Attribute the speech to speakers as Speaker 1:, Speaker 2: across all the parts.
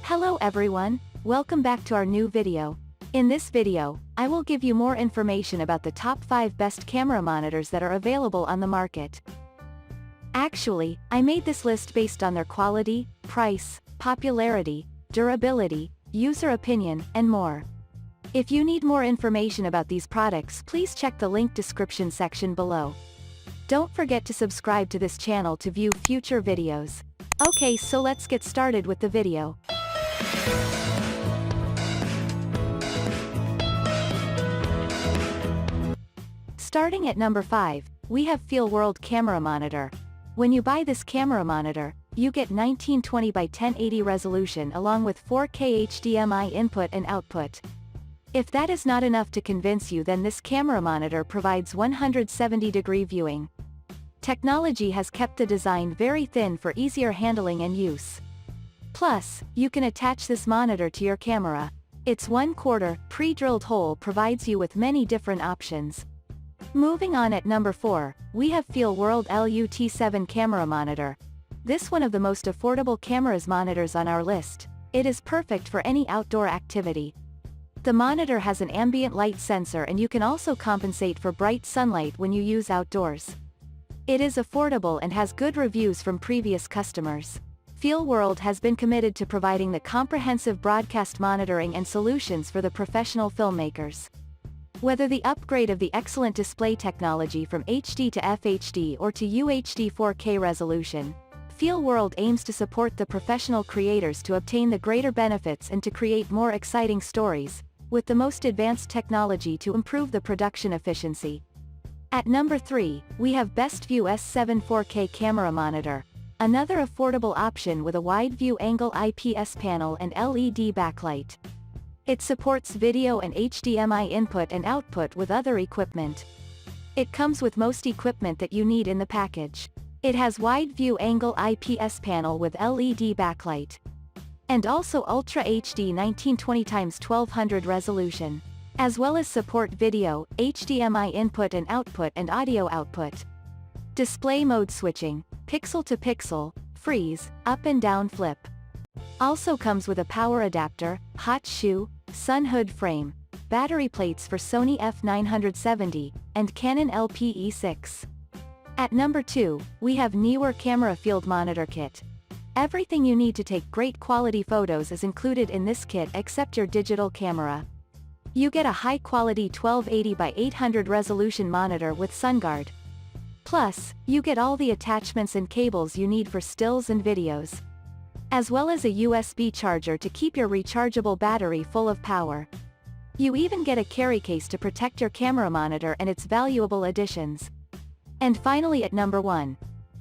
Speaker 1: Hello everyone, welcome back to our new video. In this video, I will give you more information about the top 5 best camera monitors that are available on the market. Actually, I made this list based on their quality, price, popularity, durability, user opinion, and more. If you need more information about these products, please check the link description section below. Don't forget to subscribe to this channel to view future videos. Okay, so let's get started with the video. Starting at number 5, we have Feelworld camera monitor. When you buy this camera monitor, you get 1920 by 1080 resolution along with 4K HDMI input and output. If that is not enough to convince you, then this camera monitor provides 170-degree viewing. Technology has kept the design very thin for easier handling and use. Plus, you can attach this monitor to your camera. Its 1/4 pre-drilled hole provides you with many different options. Moving on at number 4, we have Feelworld LUT7 camera monitor. This one of the most affordable cameras monitors on our list. It is perfect for any outdoor activity. The monitor has an ambient light sensor, and you can also compensate for bright sunlight when you use outdoors. It is affordable and has good reviews from previous customers. Feelworld has been committed to providing the comprehensive broadcast monitoring and solutions for the professional filmmakers. Whether the upgrade of the excellent display technology from HD to FHD or to UHD 4K resolution, Feelworld aims to support the professional creators to obtain the greater benefits and to create more exciting stories, with the most advanced technology to improve the production efficiency. At number 3, we have Bestview S7 4K camera monitor. Another affordable option with a wide view angle IPS panel and LED backlight. It supports video and HDMI input and output with other equipment. It comes with most equipment that you need in the package. It has wide view angle IPS panel with LED backlight. And also Ultra HD 1920x1200 resolution. As well as support video, HDMI input and audio output. Display mode switching, pixel to pixel, freeze, up and down flip. Also comes with a power adapter, hot shoe, sun hood frame, battery plates for Sony f970, and Canon LPE6. At number 2, we have Neewer Camera Field Monitor Kit. Everything you need to take great quality photos is included in this kit except your digital camera. You get a high-quality 1280 by 800 resolution monitor with SunGuard. Plus, you get all the attachments and cables you need for stills and videos. As well as a USB charger to keep your rechargeable battery full of power. You even get a carry case to protect your camera monitor and its valuable additions. And finally at number 1,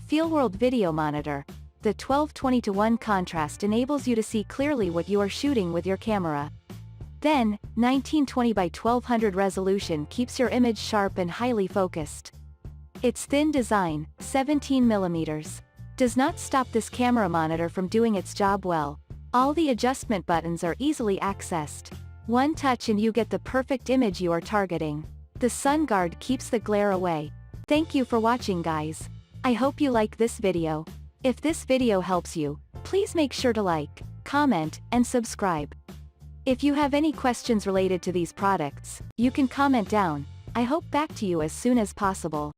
Speaker 1: Feelworld Video Monitor. The 1220:1 contrast enables you to see clearly what you are shooting with your camera. Then, 1920 by 1200 resolution keeps your image sharp and highly focused. Its thin design, 17mm, does not stop this camera monitor from doing its job well. All the adjustment buttons are easily accessed. One touch and you get the perfect image you are targeting. The SunGuard keeps the glare away. Thank you for watching, guys. I hope you like this video. If this video helps you, please make sure to like, comment, and subscribe. If you have any questions related to these products, you can comment down. I hope back to you as soon as possible.